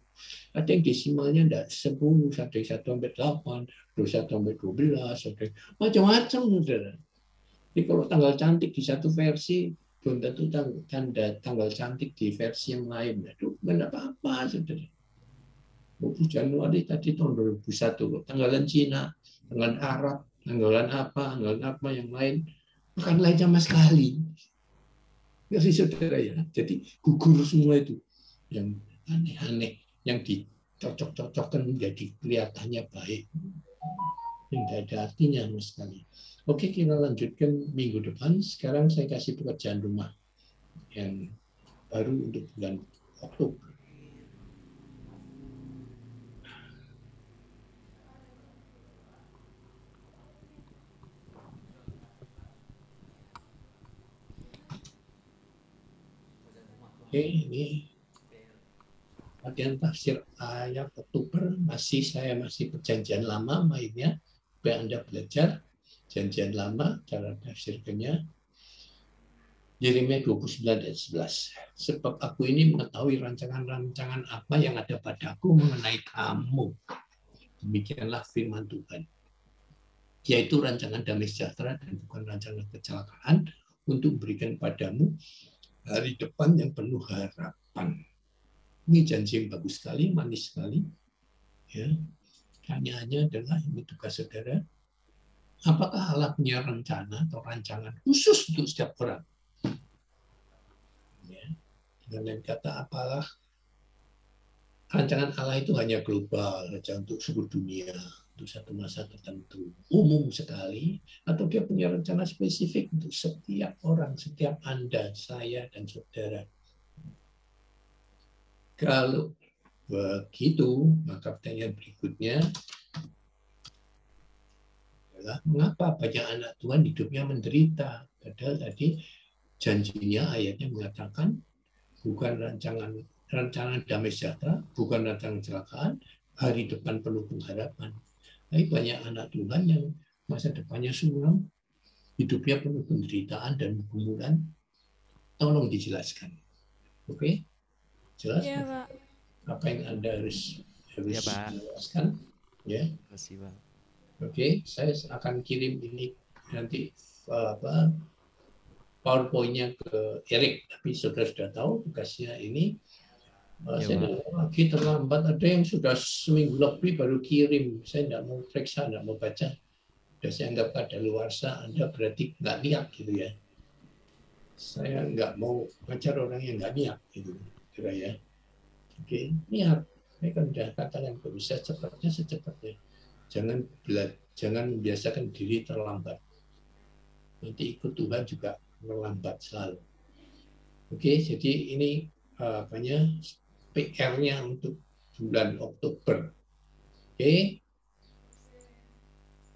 Ada yang desimalnya tidak 10, ada yang 1-8, 1-12, ada macam-macam, saudara. Jadi kalau tanggal cantik di satu versi, belum tentu tanggal cantik di versi yang lain. Aduh, bukan apa-apa, saudara. 20 Januari tadi tahun 2001, tanggalan Cina, tanggalan Arab, tanggalan apa yang lain, bukan lain sama sekali. Nggak sih, saudara ya. Jadi gugur semua itu. Yang aneh-aneh, yang dicocok-cocokkan menjadi kelihatannya baik. Yang tidak ada artinya sama sekali. Oke, kita lanjutkan minggu depan. Sekarang saya kasih pekerjaan rumah yang baru untuk bulan Oktober. Oke, ini latihan tafsir ayat Oktober. Saya masih perjanjian lama mainnya. Supaya Anda belajar perjanjian lama, cara tafsirkannya. Yeremia 29 ayat 11. Sebab aku ini mengetahui rancangan-rancangan apa yang ada padaku mengenai kamu. Demikianlah firman Tuhan. Yaitu rancangan damai sejahtera dan bukan rancangan kecelakaan untuk memberikan padamu hari depan yang penuh harapan. Ini janji yang bagus sekali, manis sekali. Ya. Pertanyaannya adalah, ini tugas saudara, apakah Allah punya rencana atau rancangan khusus untuk setiap orang? Ya. Dengan lain kata, apalah rancangan Allah itu hanya global, saja untuk seluruh dunia, untuk satu masa tertentu, umum sekali, atau dia punya rencana spesifik untuk setiap orang, setiap Anda, saya, dan saudara. Kalau begitu, maka pertanyaan berikutnya adalah, mengapa banyak anak Tuhan hidupnya menderita? Padahal tadi janjinya, ayatnya mengatakan, bukan rancangan damai sejahtera, bukan rancangan kecelakaan, hari depan penuh pengharapan. Tapi banyak anak Tuhan yang masa depannya suram, hidupnya penuh penderitaan dan pergumulan. Tolong dijelaskan. Oke? Jelas? Iya, Pak. Apa yang Anda harus Ya, Pak. jelaskan? Ya. Terima kasih, Pak. Oke, saya akan kirim ini nanti PowerPoint-nya ke Erik, tapi saudara sudah tahu tugasnya ini. Ya, Saya Pak. lagi terlambat, ada yang sudah seminggu lebih baru kirim. Saya tidak mau periksa, tidak mau baca. Sudah saya anggap kadaluarsa, Anda berarti nggak niat gitu ya. Saya nggak mau ngajar orang yang nggak niat gitu, kira ya. Oke, niat. Saya kan sudah katakan, kalau bisa cepatnya secepatnya. Jangan membiasakan diri terlambat. Nanti ikut Tuhan juga melambat selalu. Oke, jadi ini PR-nya untuk bulan Oktober. Oke.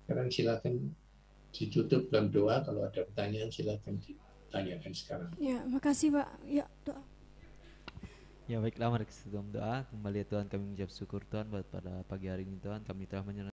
Sekarang silakan ditutup dalam doa. Kalau ada pertanyaan silakan ditanyakan sekarang. Ya, makasih, Pak. Ya, doa. Ya baiklah, mari kita dalam doa. Kembali ya Tuhan, kami mengucap syukur Tuhan buat pada pagi hari ini Tuhan, kami telah menyerahkan